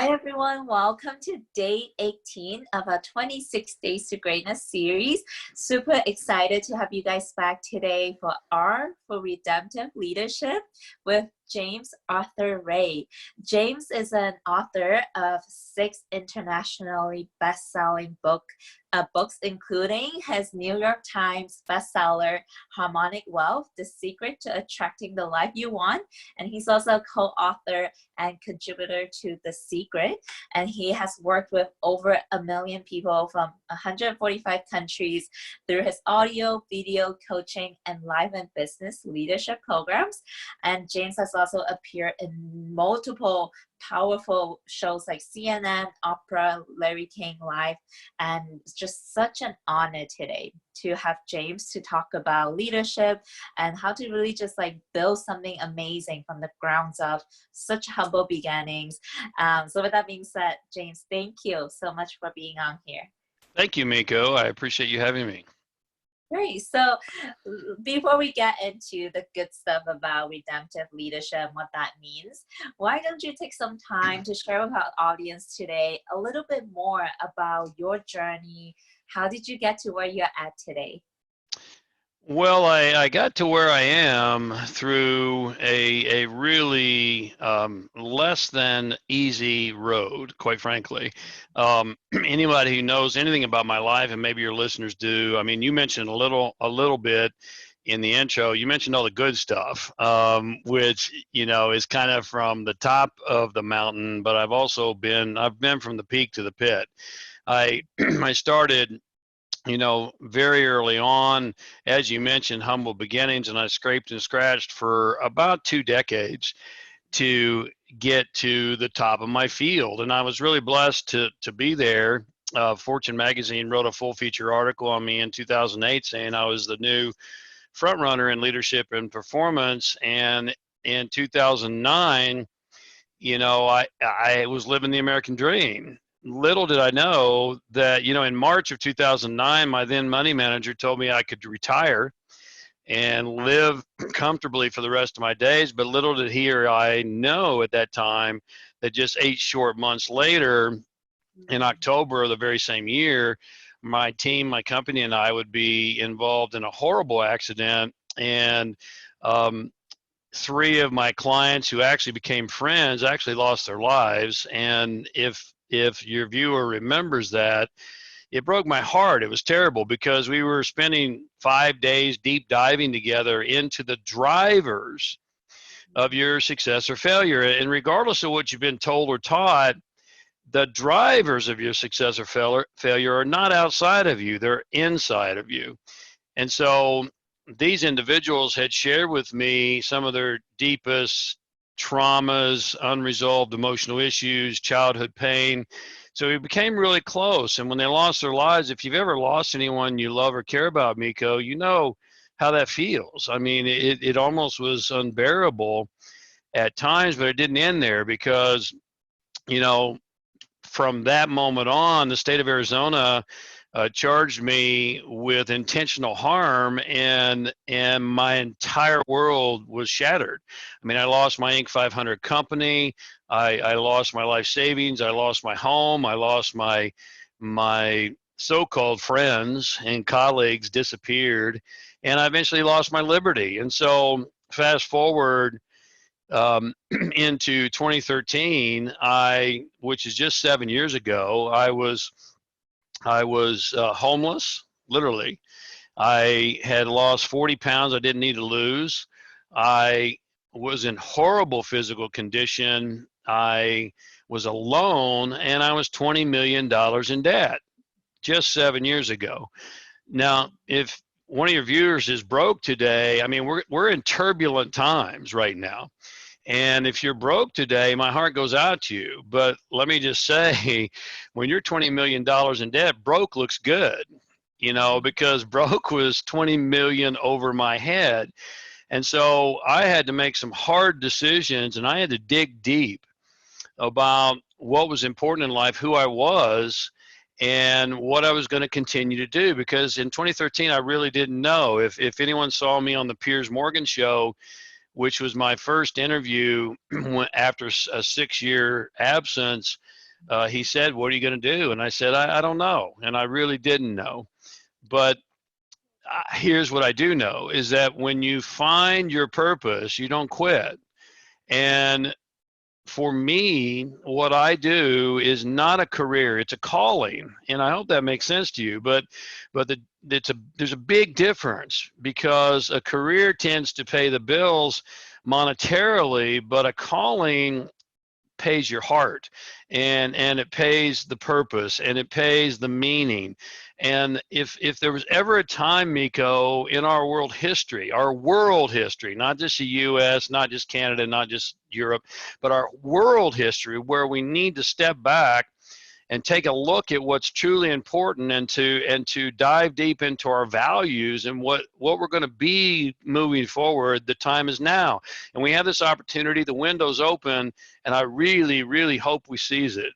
Hi everyone, welcome to day 18 of our 26 Days to Greatness series. Super excited to have you guys back today for Redemptive Leadership with James Arthur Ray. James is an author of 6 internationally best-selling books, including his New York Times bestseller, Harmonic Wealth, The Secret to Attracting the Life You Want. And he's also a co-author and contributor to The Secret. And he has worked with over 1 million people from 145 countries through his audio, video, coaching, and life and business leadership programs. And James has also appeared in multiple powerful shows like CNN, Oprah, Larry King Live, and it's just such an honor today to have James to talk about leadership and how to really just like build something amazing from the grounds up, such humble beginnings. So with that being said, James, thank you so much for being on here. Thank you, Miko. I appreciate you having me. Great. So before we get into the good stuff about redemptive leadership and what that means, why don't you take some time to share with our audience today a little bit more about your journey? How did you get to where you're at today? Well, I got to where I am through a really less than easy road, quite frankly. Anybody who knows anything about my life, and maybe your listeners do, I mean, you mentioned a little bit in the intro. You mentioned all the good stuff, which is kind of from the top of the mountain. But I've been from the peak to the pit. I started very early on, as you mentioned, humble beginnings, and I scraped and scratched for about 2 decades to get to the top of my field. And I was really blessed to be there. Fortune magazine wrote a full feature article on me in 2008 saying I was the new front runner in leadership and performance. And in 2009, I was living the American dream. Little did I know that, in March of 2009, my then money manager told me I could retire and live comfortably for the rest of my days. But little did he or I know at that time that just 8 short months later, in October of the very same year, my team, my company, and I would be involved in a horrible accident. And 3 of my clients who actually became friends actually lost their lives. And if your viewer remembers that, it broke my heart. It was terrible because we were spending 5 days deep diving together into the drivers of your success or failure. And regardless of what you've been told or taught, the drivers of your success or failure are not outside of you, they're inside of you. And so these individuals had shared with me some of their deepest traumas, unresolved emotional issues, childhood pain. So we became really close. And when they lost their lives, if you've ever lost anyone you love or care about, Miko, you know how that feels. I mean, it almost was unbearable at times, but it didn't end there because, from that moment on, the state of Arizona charged me with intentional harm, and my entire world was shattered. I mean, I lost my Inc. 500 company. I lost my life savings. I lost my home. I lost my so-called friends and colleagues disappeared, and I eventually lost my liberty. And so fast forward into 2013, which is just 7 years ago, I was homeless, literally. I had lost 40 pounds I didn't need to lose. I was in horrible physical condition. I was alone, and I was $20 million in debt just 7 years ago. Now, if one of your viewers is broke today, I mean, we're in turbulent times right now. And if you're broke today, my heart goes out to you. But let me just say, when you're $20 million in debt, broke looks good, because broke was 20 million over my head. And so I had to make some hard decisions, and I had to dig deep about what was important in life, who I was, and what I was going to continue to do. Because in 2013, I really didn't know. If anyone saw me on the Piers Morgan show, which was my first interview after a 6-year absence. He said, "What are you going to do?" And I said, I don't know. And I really didn't know. But here's what I do know is that when you find your purpose, you don't quit. And for me, what I do is not a career, it's a calling. And I hope that makes sense to you. But there's a big difference, because a career tends to pay the bills monetarily, but a calling pays your heart, and it pays the purpose, and it pays the meaning. And if there was ever a time, Miko, in our world history, not just the US, not just Canada, not just Europe, but our world history, where we need to step back and take a look at what's truly important, and to dive deep into our values and what we're going to be moving forward, the time is now. And we have this opportunity, the window's open, and I really, really hope we seize it.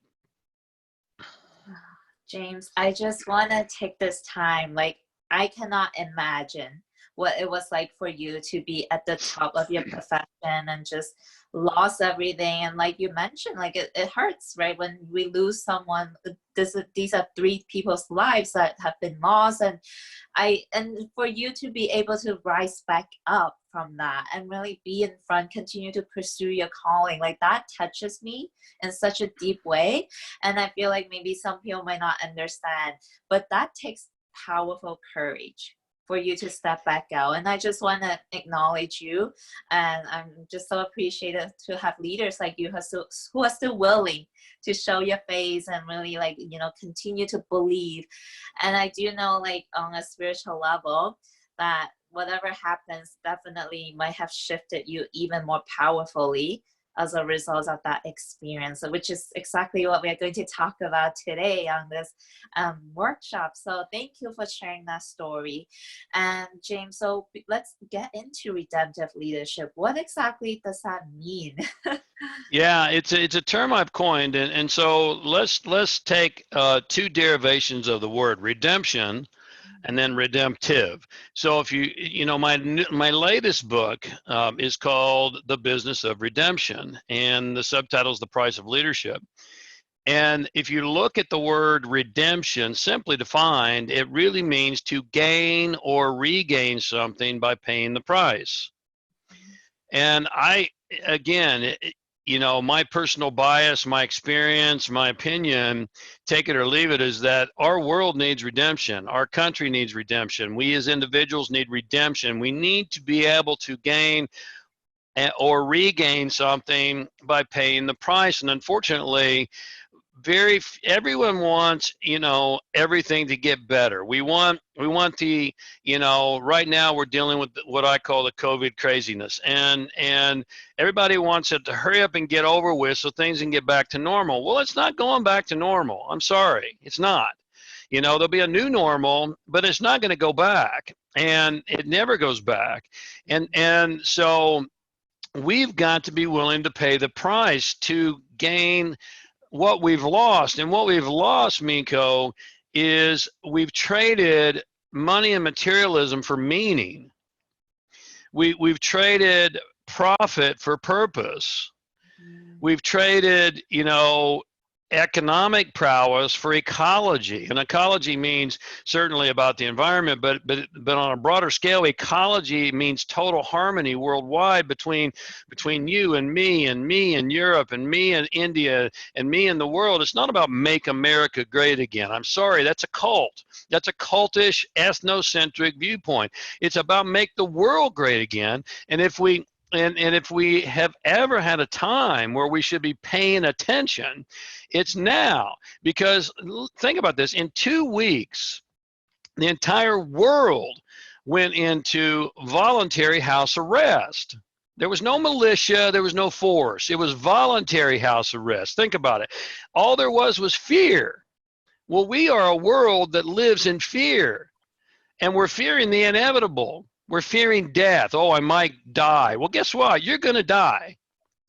James, I just want to take this time. Like, I cannot imagine what it was like for you to be at the top of your profession and just lost everything. And like you mentioned, like it hurts, right? When we lose someone, these are 3 people's lives that have been lost. And for you to be able to rise back up from that and really be in front, continue to pursue your calling, like that touches me in such a deep way. And I feel like maybe some people might not understand, but that takes powerful courage for you to step back out. And I just want to acknowledge you. And I'm just so appreciative to have leaders like you who are still willing to show your face and really, like, you know, continue to believe. And I do know, like, on a spiritual level, that whatever happens definitely might have shifted you even more powerfully as a result of that experience, which is exactly what we're going to talk about today on this workshop. So thank you for sharing that story. And James, so let's get into redemptive leadership. What exactly does that mean? Yeah, it's a term I've coined, and so let's take 2 derivations of the word: redemption and then redemptive. So if you know, my latest book is called The Business of Redemption, and the subtitle is The Price of Leadership. And if you look at the word redemption, simply defined, it really means to gain or regain something by paying the price. And again, you know, my personal bias, my experience, my opinion, take it or leave it, is that our world needs redemption. Our country needs redemption. We as individuals need redemption. We need to be able to gain or regain something by paying the price. And unfortunately, everyone wants, you know, everything to get better. We want the, you know, right now we're dealing with what I call the COVID craziness, and everybody wants it to hurry up and get over with so things can get back to normal. Well, it's not going back to normal. I'm sorry, it's not. You know, there'll be a new normal, but it's not going to go back, and it never goes back. And so we've got to be willing to pay the price to gain what we've lost. And what we've lost, Miko, is we've traded money and materialism for meaning. We've traded profit for purpose. We've traded, you know, economic prowess for ecology. And ecology means certainly about the environment, but on a broader scale, ecology means total harmony worldwide between you and me in Europe and me in India and me in the world. It's not about make America great again. I'm sorry, that's a cult. That's a cultish, ethnocentric viewpoint. It's about make the world great again. And if we have ever had a time where we should be paying attention, it's now. Because think about this, in 2 weeks, the entire world went into voluntary house arrest. There was no militia, there was no force. It was voluntary house arrest. Think about it. All there was fear. Well, we are a world that lives in fear, and we're fearing the inevitable. We're fearing death. Oh, I might die. Well, guess what? You're going to die.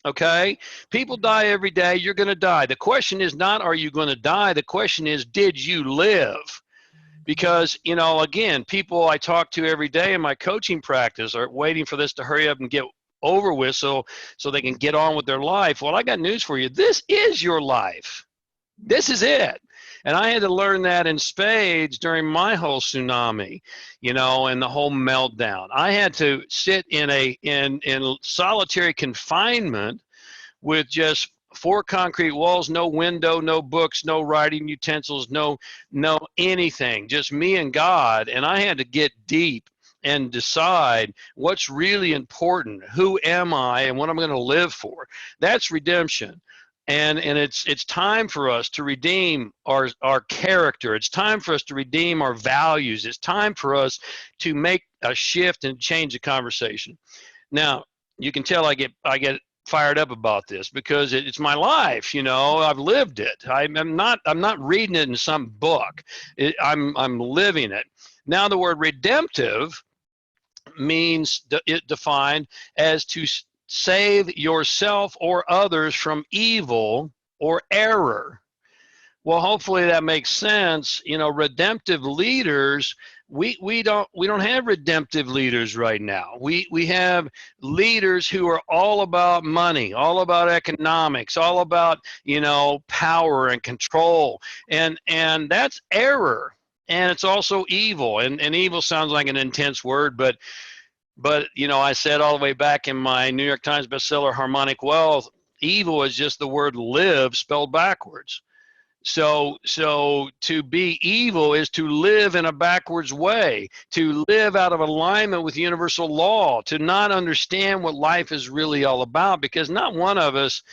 Okay? People die every day. You're going to die. The question is not, are you going to die? The question is, did you live? Because, you know, again, people I talk to every day in my coaching practice are waiting for this to hurry up and get over with so they can get on with their life. Well, I got news for you. This is your life. This is it. And I had to learn that in spades during my whole tsunami, and the whole meltdown. I had to sit in solitary confinement with just four concrete walls, no window, no books, no writing utensils, no anything, just me and God. And I had to get deep and decide what's really important. Who am I and what I'm going to live for? That's redemption. And it's time for us to redeem our character. It's time for us to redeem our values. It's time for us to make a shift and change the conversation. Now, you can tell I get fired up about this because it's my life. I've lived it. I'm not reading it in some book. I'm living it. Now, the word redemptive means it defined as to save yourself or others from evil or error. Well, hopefully that makes sense. Redemptive leaders, we don't have redemptive leaders right now. We have leaders who are all about money, all about economics, all about, power and control. And that's error. And it's also evil. And evil sounds like an intense word, but I said all the way back in my New York Times bestseller, Harmonic Wealth, evil is just the word live spelled backwards. So to be evil is to live in a backwards way, to live out of alignment with universal law, to not understand what life is really all about, because not one of us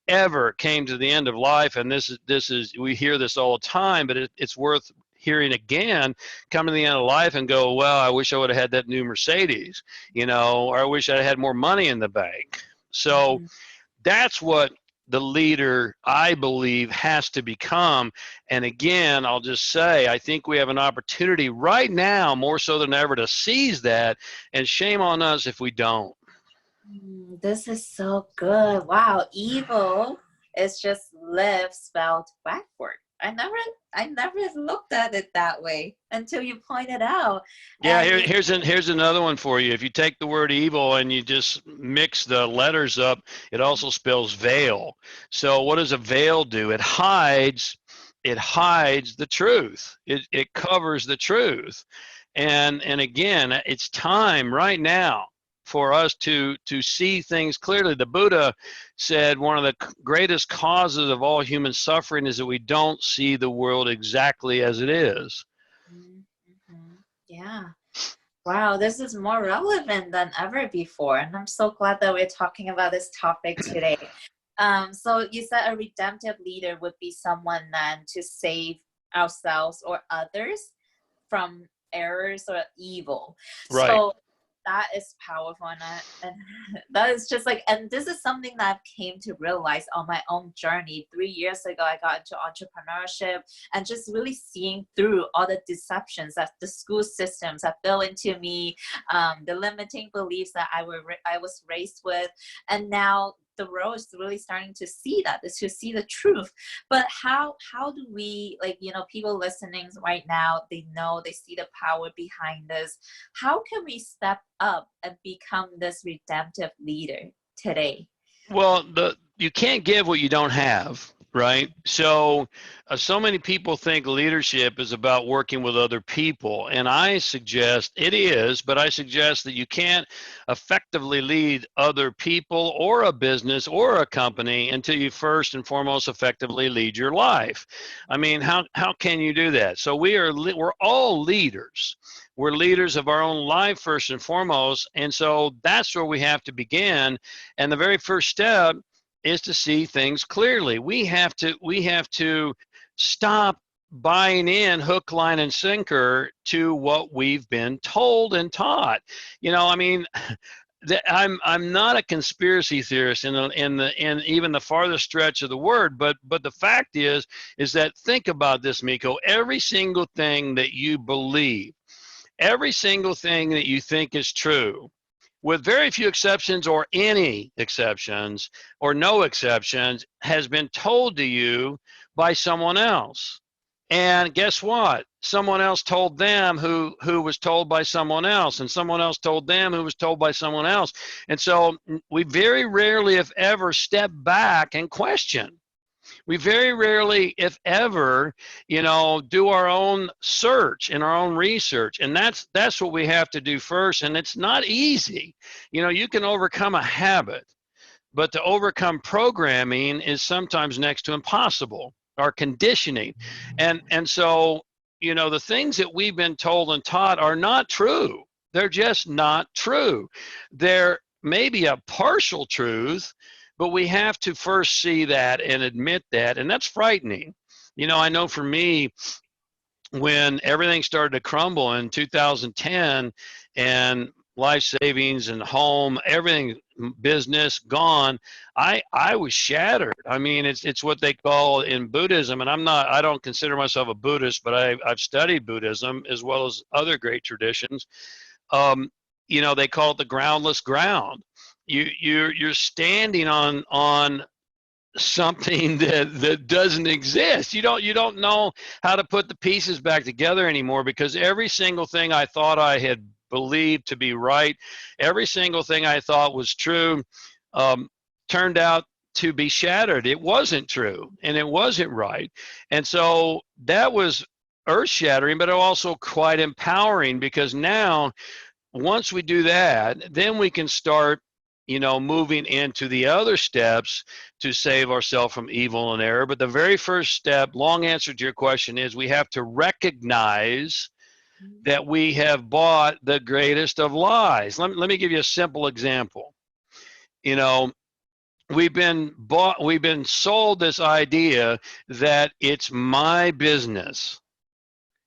ever came to the end of life. And this is we hear this all the time, but it's worth hearing again. Come to the end of life and go, well, I wish I would have had that new Mercedes, or I wish I had more money in the bank. So that's what the leader, I believe, has to become. And again, I'll just say, I think we have an opportunity right now, more so than ever, to seize that, and shame on us if we don't. This is so good. Wow, evil is just live spelled backward. I never looked at it that way until you pointed out. Yeah, here's another one for you. If you take the word evil and you just mix the letters up, it also spells veil. So what does a veil do? It hides the truth. It covers the truth. And again, it's time right now for us to see things clearly. The Buddha said one of the greatest causes of all human suffering is that we don't see the world exactly as it is. Yeah. Wow, this is more relevant than ever before. And I'm so glad that we're talking about this topic today. So you said a redemptive leader would be someone then to save ourselves or others from errors or evil. Right. So that is powerful, and that is just like, and this is something that I've came to realize on my own journey. 3 years ago, I got into entrepreneurship and just really seeing through all the deceptions that the school systems have built into me, the limiting beliefs that I was raised with, and now the world is really starting to see that, is to see the truth. But how do we, people listening right now, they see the power behind this. How can we step up and become this redemptive leader today? Well, you can't give what you don't have, right? So many people think leadership is about working with other people, and I suggest it is, but I suggest that you can't effectively lead other people or a business or a company until you first and foremost effectively lead your life. I mean, how can you do that? So we're all leaders. We're leaders of our own life first and foremost, and so that's where we have to begin. And the very first step is to see things clearly. We have to stop buying in hook, line, and sinker to what we've been told and taught. I mean, I'm not a conspiracy theorist in even the farthest stretch of the word, but the fact is that, think about this, Miko. Every single thing that you believe, every single thing that you think is true, with very few exceptions or any exceptions or no exceptions, has been told to you by someone else. And guess what? Someone else told them who was told by someone else, and someone else told them who was told by someone else. And so we very rarely, if ever, step back and question. We very rarely, if ever, do our own search and our own research. And that's what we have to do first. And it's not easy. You can overcome a habit, but to overcome programming is sometimes next to impossible, or conditioning. And so, the things that we've been told and taught are not true. They're just not true. They're maybe a partial truth, but we have to first see that and admit that, and that's frightening. I know for me, when everything started to crumble in 2010, and life savings and home, everything, business gone, I was shattered. I mean, it's what they call in Buddhism, and I don't consider myself a Buddhist, but I've studied Buddhism as well as other great traditions. They call it the groundless ground. You're standing on something that doesn't exist. You don't know how to put the pieces back together anymore, because every single thing I thought I had believed to be right, every single thing I thought was true, turned out to be shattered. It wasn't true, and it wasn't right. And so that was earth shattering, but also quite empowering, because now once we do that, then we can start moving into the other steps to save ourselves from evil and error. But the very first step, long answer to your question, is we have to recognize that we have bought the greatest of lies. Let me give you a simple example. We've been sold this idea that it's my business,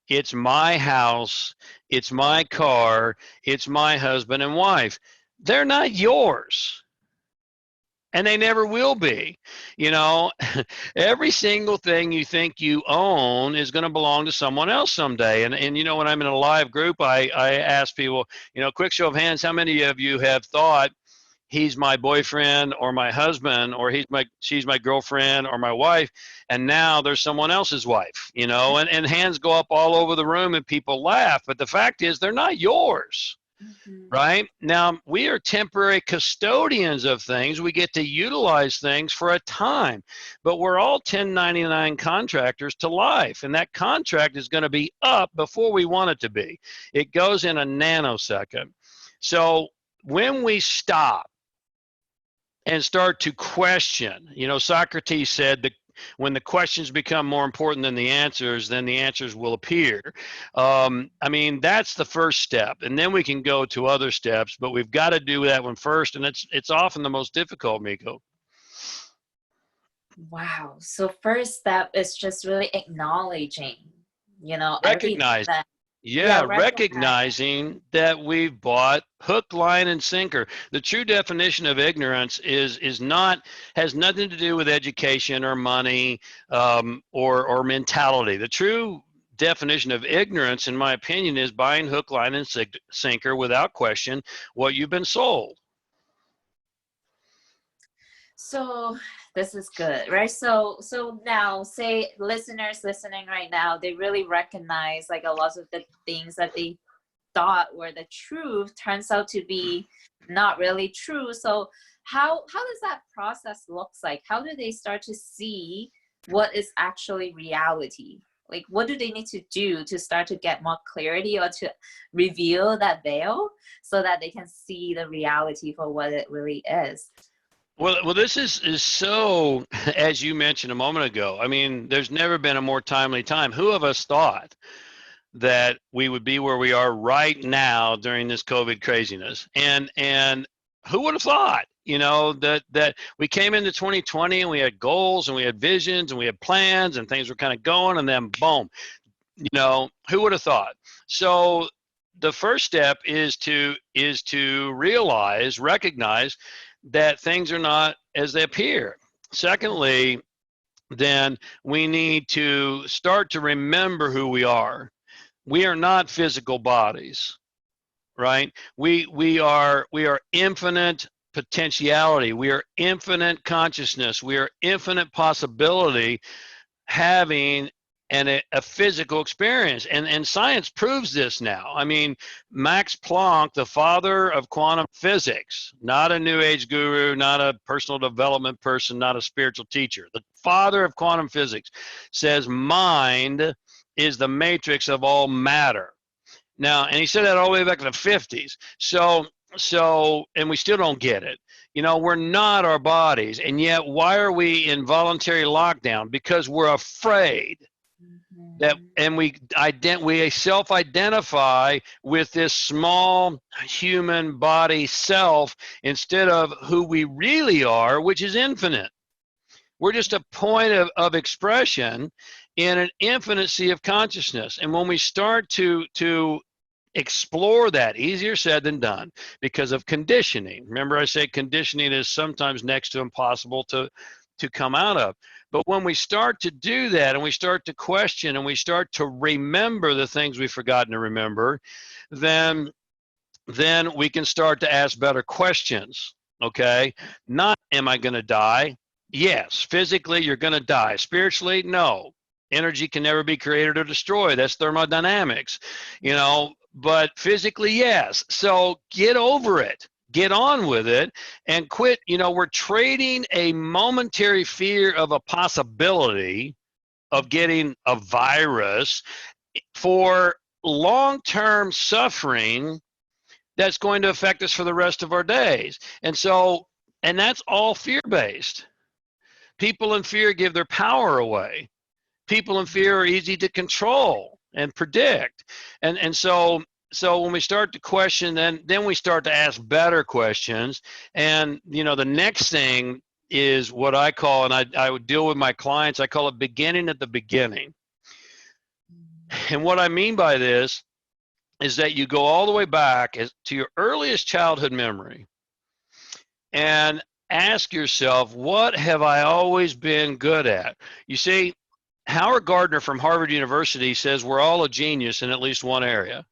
it's my house, it's my car, it's my husband and wife. They're not yours, and they never will be. Every single thing you think you own is going to belong to someone else someday. And when I'm in a live group, I ask people, quick show of hands, how many of you have thought, he's my boyfriend or my husband, or she's my girlfriend or my wife, and now there's someone else's wife, and hands go up all over the room and people laugh. But the fact is, they're not yours. Right? Now, we are temporary custodians of things. We get to utilize things for a time, but we're all 1099 contractors to life, and that contract is going to be up before we want it to be. It goes in a nanosecond. So when we stop and start to question, Socrates said that when the questions become more important than the answers, then the answers will appear. That's the first step, and then we can go to other steps, but we've got to do that one first, and it's often the most difficult, Miko. Wow. So first step is just really acknowledging, Recognize. Recognizing that we've bought hook, line, and sinker. The true definition of ignorance has nothing to do with education or money, or mentality. The true definition of ignorance, in my opinion, is buying hook, line, and sinker without question what you've been sold. So this is good, right? So now, say listeners listening right now, they really recognize like a lot of the things that they thought were the truth turns out to be not really true. So how does that process looks like? How do they start to see what is actually reality? Like, what do they need to do to start to get more clarity, or to reveal that veil so that they can see the reality for what it really is? Well, this is so, as you mentioned a moment ago, there's never been a more timely time. Who of us thought that we would be where we are right now during this COVID craziness? And who would have thought, that we came into 2020 and we had goals and we had visions and we had plans and things were kind of going, and then boom, who would have thought? So the first step is to recognize that things are not as they appear. Secondly, then we need to start to remember who we are. We are not physical bodies, right? We are infinite potentiality. We are infinite consciousness. We are infinite possibility, having and a physical experience. And science proves this now. I mean, Max Planck, the father of quantum physics, not a new age guru, not a personal development person, not a spiritual teacher, the father of quantum physics says mind is the matrix of all matter. Now, and he said that all the way back in the 50s. And we still don't get it. You know, we're not our bodies. And yet, why are we in voluntary lockdown? Because we're afraid that, and we self-identify with this small human body self instead of who we really are, which is infinite. We're just a point of expression in an infinite sea of consciousness. And when we start to explore that, easier said than done because of conditioning. Remember, I say conditioning is sometimes next to impossible to come out of. But when we start to do that and we start to question and we start to remember the things we've forgotten to remember, then we can start to ask better questions, okay? Not, am I gonna die? Yes, physically you're gonna die. Spiritually, no. Energy can never be created or destroyed. That's thermodynamics, you know, but physically, yes. So get over it. Get on with it and quit. You know, we're trading a momentary fear of a possibility of getting a virus for long-term suffering that's going to affect us for the rest of our days. And that's all fear-based. People in fear give their power away. People in fear are easy to control and predict. And so when we start to question, then we start to ask better questions. And, you know, the next thing is what I call, and I would deal with my clients, I call it beginning at the beginning. And what I mean by this is that you go all the way back to your earliest childhood memory and ask yourself, what have I always been good at? You see, Howard Gardner from Harvard University says we're all a genius in at least one area.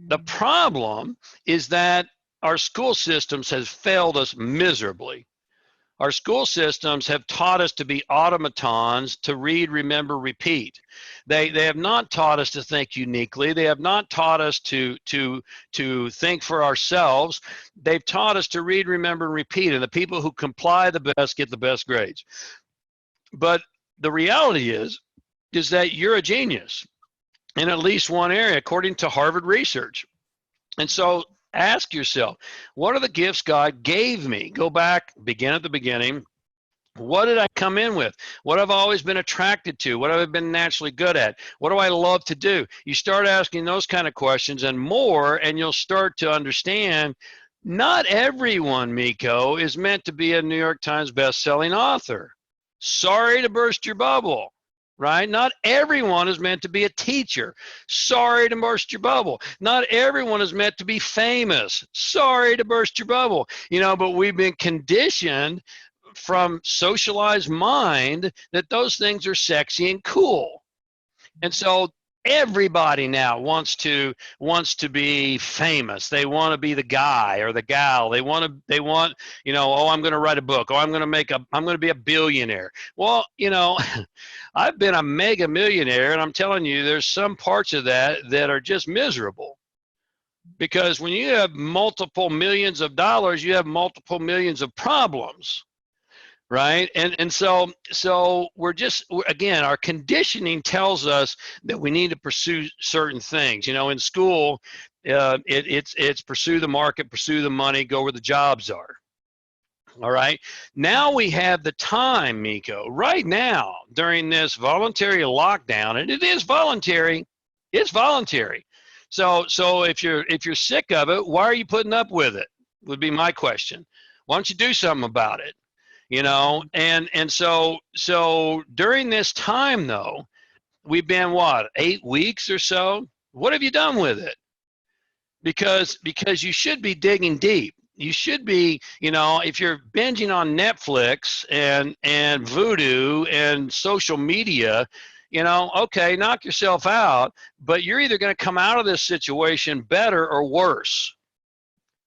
The problem is that our school systems has failed us miserably. Our school systems have taught us to be automatons, to read, remember, repeat. They have not taught us to think uniquely. They have not taught us to think for ourselves. They've taught us to read, remember, and repeat. And the people who comply the best get the best grades. But the reality is that you're a genius in at least one area, according to Harvard research. And so ask yourself, what are the gifts God gave me? Go back, begin at the beginning. What did I come in with? What have I always been attracted to? What have I been naturally good at? What do I love to do? You start asking those kind of questions and more, and you'll start to understand not everyone, Miko, is meant to be a New York Times best-selling author. Sorry to burst your bubble. Right? Not everyone is meant to be a teacher. Sorry to burst your bubble. Not everyone is meant to be famous. Sorry to burst your bubble. You know, but we've been conditioned from socialized mind that those things are sexy and cool. And so everybody now wants to be famous. They want to be the guy or the gal. They want, you know, oh, I'm going to write a book. Oh, I'm going to be a billionaire. Well, you know, I've been a mega millionaire, and I'm telling you, there's some parts of that are just miserable. Because when you have multiple millions of dollars, you have multiple millions of problems. Right. And so again, our conditioning tells us that we need to pursue certain things. You know, in school, it's pursue the market, pursue the money, go where the jobs are. All right. Now we have the time, Miko, right now during this voluntary lockdown, and it is voluntary. It's voluntary. So if you're sick of it, why are you putting up with it? Would be my question. Why don't you do something about it? You know, and so during this time though, we've been what, 8 weeks or so? What have you done with it? Because you should be digging deep. You should be, you know, if you're binging on Netflix and Voodoo and social media, you know, okay, knock yourself out, but you're either going to come out of this situation better or worse.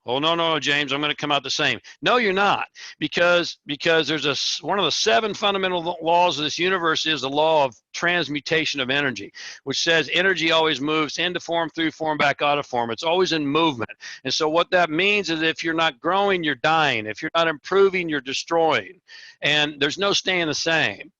Oh, no, James, I'm going to come out the same. No, you're not, because there's one of the 7 fundamental laws of this universe is the law of transmutation of energy, which says energy always moves into form, through form, back out of form. It's always in movement. And so what that means is if you're not growing, you're dying. If you're not improving, you're destroying. And there's no staying the same.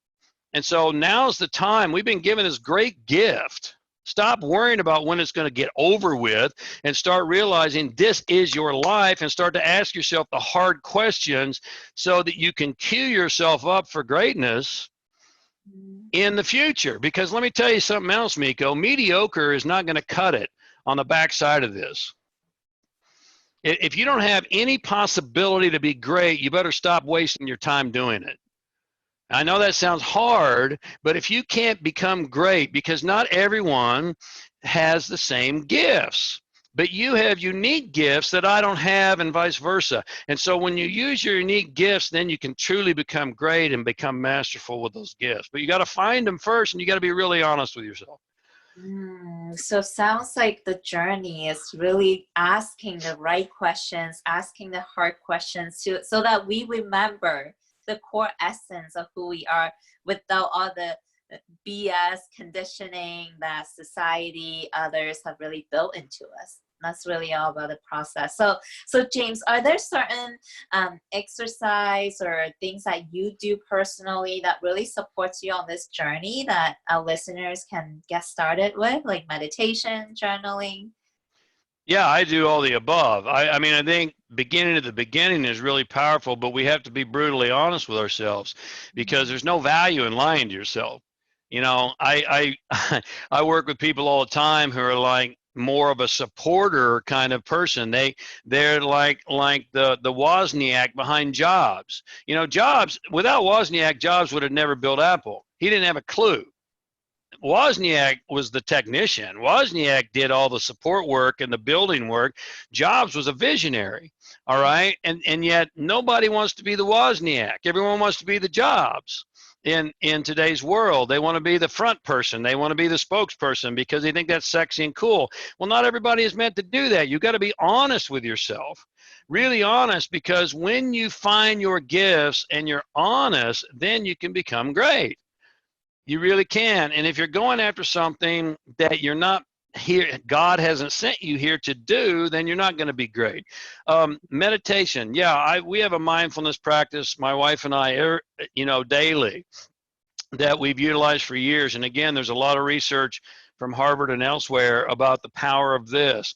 And so now's the time. We've been given this great gift. Stop worrying about when it's going to get over with and start realizing this is your life, and start to ask yourself the hard questions so that you can cue yourself up for greatness in the future. Because let me tell you something else, Miko. Mediocre is not going to cut it on the backside of this. If you don't have any possibility to be great, you better stop wasting your time doing it. I know that sounds hard, but if you can't become great, because not everyone has the same gifts, but you have unique gifts that I don't have, and vice versa. And so when you use your unique gifts, then you can truly become great and become masterful with those gifts. But you got to find them first, and you got to be really honest with yourself. So sounds like the journey is really asking the right questions, asking the hard questions so that we remember the core essence of who we are without all the BS conditioning that society, others have really built into us. That's really all about the process. So James, are there certain exercise or things that you do personally that really supports you on this journey that our listeners can get started with, like meditation, journaling? Yeah, I do all the above. I mean, I think beginning at the beginning is really powerful, but we have to be brutally honest with ourselves, because there's no value in lying to yourself. You know, I work with people all the time who are like more of a supporter kind of person. They're like the Wozniak behind Jobs. You know, Jobs, without Wozniak, Jobs would have never built Apple. He didn't have a clue. Wozniak was the technician. Wozniak did all the support work and the building work. Jobs was a visionary, all right? And yet nobody wants to be the Wozniak. Everyone wants to be the Jobs in today's world. They want to be the front person. They want to be the spokesperson because they think that's sexy and cool. Well, not everybody is meant to do that. You got to be honest with yourself. Really honest, because when you find your gifts and you're honest, then you can become great. You really can. And if you're going after something that you're not here, God hasn't sent you here to do, then you're not going to be great. Meditation. Yeah, we have a mindfulness practice, my wife and I, daily, that we've utilized for years. And again, there's a lot of research from Harvard and elsewhere about the power of this.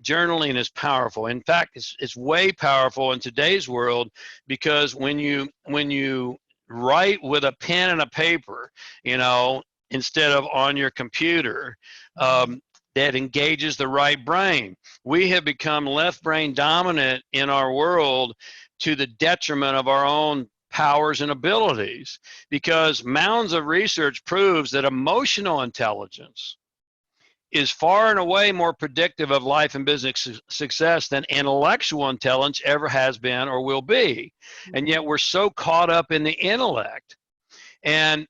Journaling is powerful. In fact, it's way powerful in today's world, because when you write with a pen and a paper, instead of on your computer, that engages the right brain. We have become left brain dominant in our world to the detriment of our own powers and abilities, because mounds of research proves that emotional intelligence is far and away more predictive of life and business success than intellectual intelligence ever has been or will be. And yet we're so caught up in the intellect. And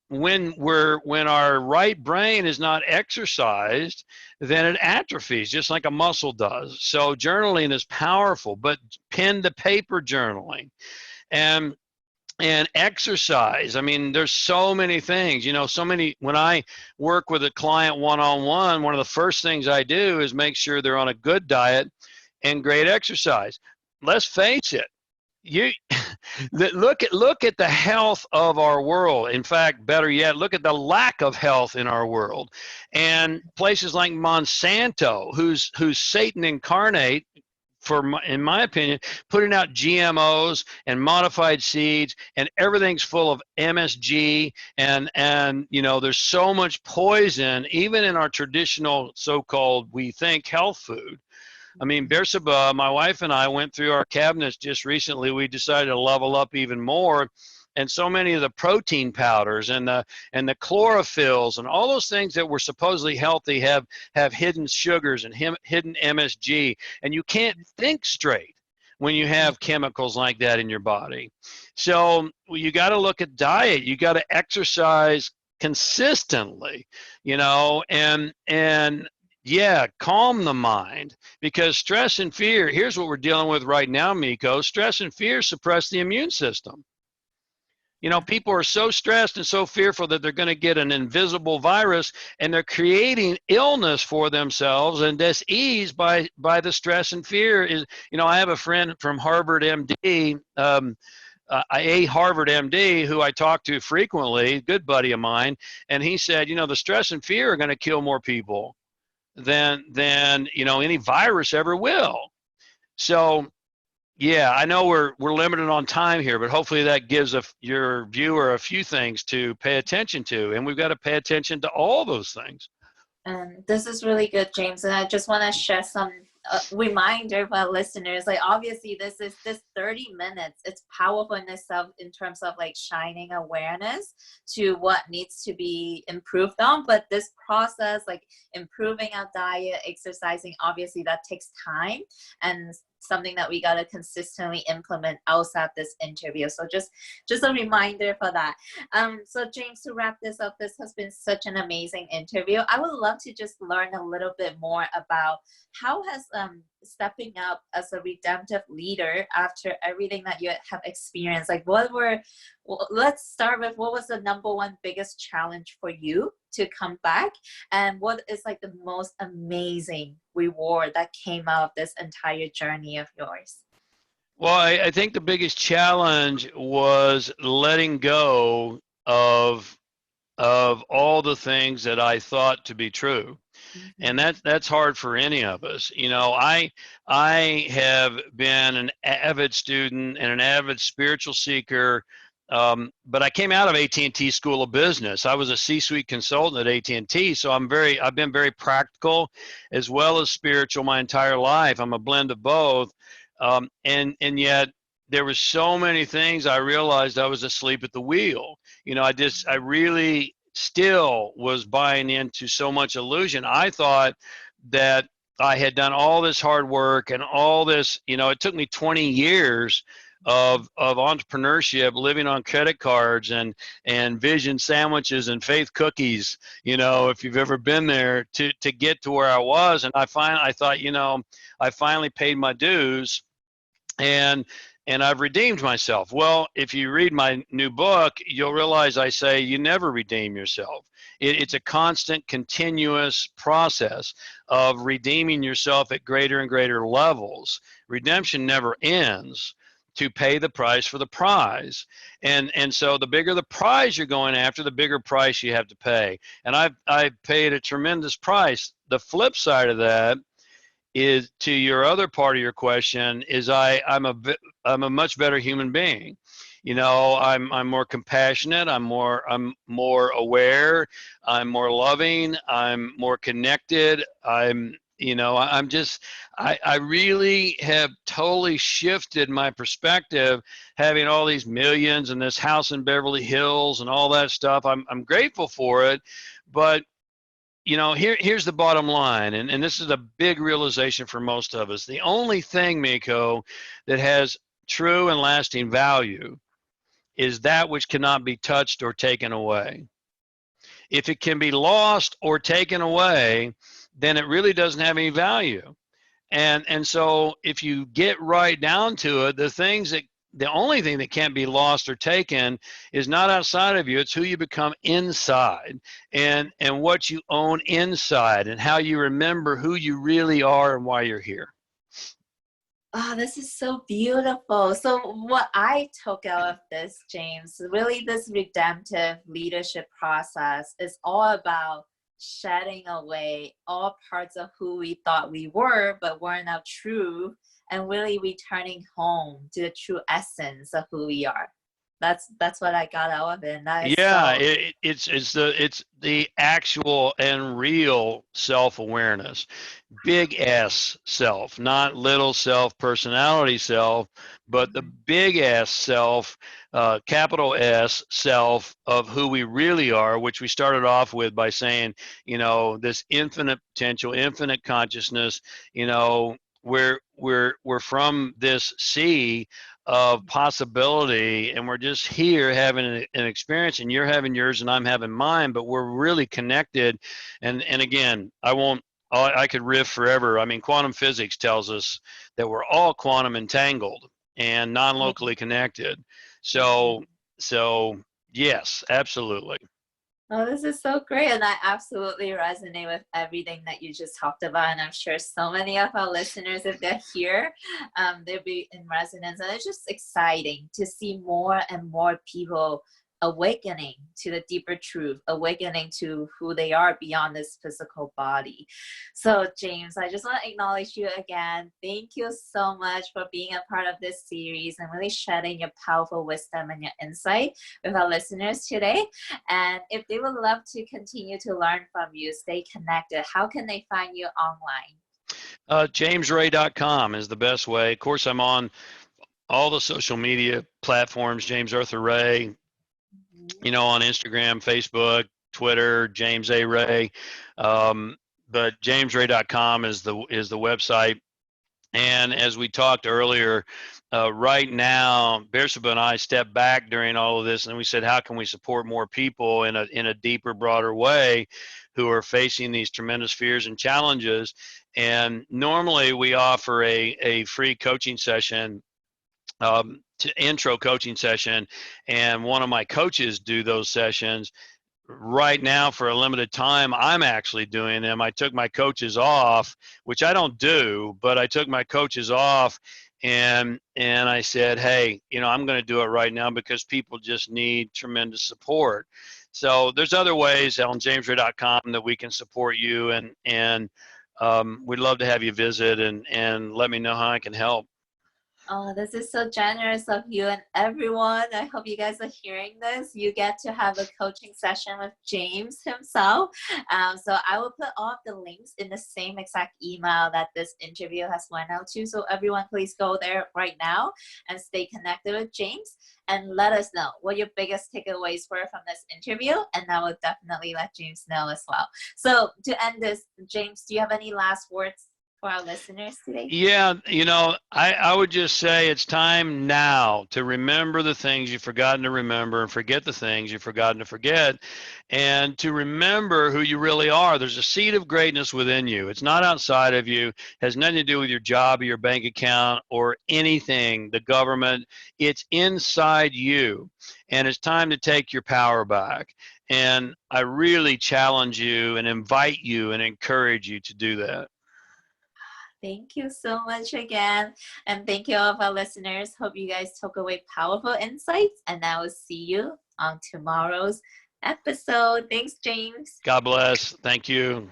when our right brain is not exercised, then it atrophies just like a muscle does. So journaling is powerful, but pen to paper journaling and exercise. I mean, there's so many things, when I work with a client one-on-one, one of the first things I do is make sure they're on a good diet and great exercise. Let's face it, look at the health of our world. In fact, better yet, look at the lack of health in our world. And places like Monsanto, who's Satan incarnate, in my opinion, putting out GMOs and modified seeds, and everything's full of MSG, and there's so much poison even in our traditional so-called, we think, health food. I mean, Bersaba, my wife and I went through our cabinets just recently. We decided to level up even more. And so many of the protein powders and the chlorophylls and all those things that were supposedly healthy have hidden sugars and hidden MSG. And you can't think straight when you have chemicals like that in your body. So you got to look at diet. You got to exercise consistently, and Yeah, calm the mind, because stress and fear, here's what we're dealing with right now, Miko. Stress and fear suppress the immune system. You know, people are so stressed and so fearful that they're going to get an invisible virus, and they're creating illness for themselves and dis-ease by the stress and fear. Is, you know, I have a friend from Harvard MD, a Harvard MD who I talk to frequently, a good buddy of mine, and he said, you know, the stress and fear are going to kill more people than you know any virus ever will. So yeah, I know we're limited on time here, but hopefully that gives your viewer a few things to pay attention to, and we've got to pay attention to all those things. And this is really good, James. And I just want to share some reminder for our listeners. Like, obviously, this 30 minutes. It's powerful in itself in terms of like shining awareness to what needs to be improved on. But this process, like improving our diet, exercising, obviously that takes time and something that we got to consistently implement outside this interview. So just a reminder for that. So James, to wrap this up, this has been such an amazing interview. I would love to just learn a little bit more about how has stepping up as a redemptive leader after everything that you have experienced, like let's start with what was the number one biggest challenge for you to come back, and what is like the most amazing reward that came out of this entire journey of yours? Well, I think the biggest challenge was letting go of all the things that I thought to be true. And that's hard for any of us. You know, I have been an avid student and an avid spiritual seeker, but I came out of AT&T School of Business. I was a C-suite consultant at AT&T, so I've been very practical as well as spiritual my entire life. I'm a blend of both, and yet there were so many things I realized I was asleep at the wheel. You know, I really still was buying into so much illusion. I thought that I had done all this hard work and all this, you know, it took me 20 years of entrepreneurship, living on credit cards and vision sandwiches and faith cookies, you know, if you've ever been there, to get to where I was. And I thought, you know, I finally paid my dues, and I've redeemed myself. Well, if you read my new book, you'll realize I say you never redeem yourself. It's a constant, continuous process of redeeming yourself at greater and greater levels. Redemption never ends to pay the price for the prize. And so the bigger the prize you're going after, the bigger price you have to pay. And I've paid a tremendous price. The flip side of that is, to your other part of your question, is I'm a much better human being. You know, I'm more compassionate, I'm more aware, I'm more loving, I'm more connected. You know, I really have totally shifted my perspective, having all these millions and this house in Beverly Hills and all that stuff. I'm grateful for it, but you know, here's the bottom line, and this is a big realization for most of us. The only thing, Miko, that has true and lasting value is that which cannot be touched or taken away. If it can be lost or taken away, then it really doesn't have any value. And so if you get right down to it, the only thing that can't be lost or taken is not outside of you. It's who you become inside, and what you own inside, and how you remember who you really are and why you're here. Oh, this is so beautiful. So what I took out of this, James, really this redemptive leadership process is all about shedding away all parts of who we thought we were, but weren't now true, and really returning home to the true essence of who we are. That's what I got out of it. And that is Yeah, so it's the actual and real self-awareness. Big S self, not little self, personality self, but the big S self, capital S self, of who we really are, which we started off with by saying, you know, this infinite potential, infinite consciousness, you know, we're from this sea of possibility, and we're just here having an experience, and you're having yours and I'm having mine, but we're really connected. And again, I won't I could riff forever. I mean, quantum physics tells us that we're all quantum entangled and non-locally connected. So, so yes, absolutely. Oh, this is so great. And I absolutely resonate with everything that you just talked about. And I'm sure so many of our listeners, if they're here, they'll be in resonance. And it's just exciting to see more and more people awakening to the deeper truth, awakening to who they are beyond this physical body. So, James, I just want to acknowledge you again. Thank you so much for being a part of this series and really shedding your powerful wisdom and your insight with our listeners today. And if they would love to continue to learn from you, stay connected, how can they find you online? JamesRay.com is the best way. Of course, I'm on all the social media platforms, James Arthur Ray, on Instagram, Facebook, Twitter, James A. Ray. But JamesRay.com is the website. And as we talked earlier, right now, Beersheba and I stepped back during all of this, and we said, how can we support more people in a deeper, broader way who are facing these tremendous fears and challenges? And normally we offer a free coaching session, intro coaching session, and one of my coaches do those sessions. Right now, for a limited time, I'm actually doing them. I took my coaches off, which I don't do, but I took my coaches off, and I said, hey, I'm going to do it right now because people just need tremendous support. So there's other ways on jamesray.com that we can support you, and we'd love to have you visit and let me know how I can help. Oh, this is so generous of you and everyone. I hope you guys are hearing this. You get to have a coaching session with James himself. So I will put all of the links in the same exact email that this interview has went out to. So everyone, please go there right now and stay connected with James and let us know what your biggest takeaways were from this interview. And I will definitely let James know as well. So to end this, James, do you have any last words for our listeners today? Yeah, I would just say it's time now to remember the things you've forgotten to remember and forget the things you've forgotten to forget, and to remember who you really are. There's a seed of greatness within you. It's not outside of you. It has nothing to do with your job or your bank account or anything, the government. It's inside you, and it's time to take your power back. And I really challenge you and invite you and encourage you to do that. Thank you so much again. And thank you all of our listeners. Hope you guys took away powerful insights. And I will see you on tomorrow's episode. Thanks, James. God bless. Thank you.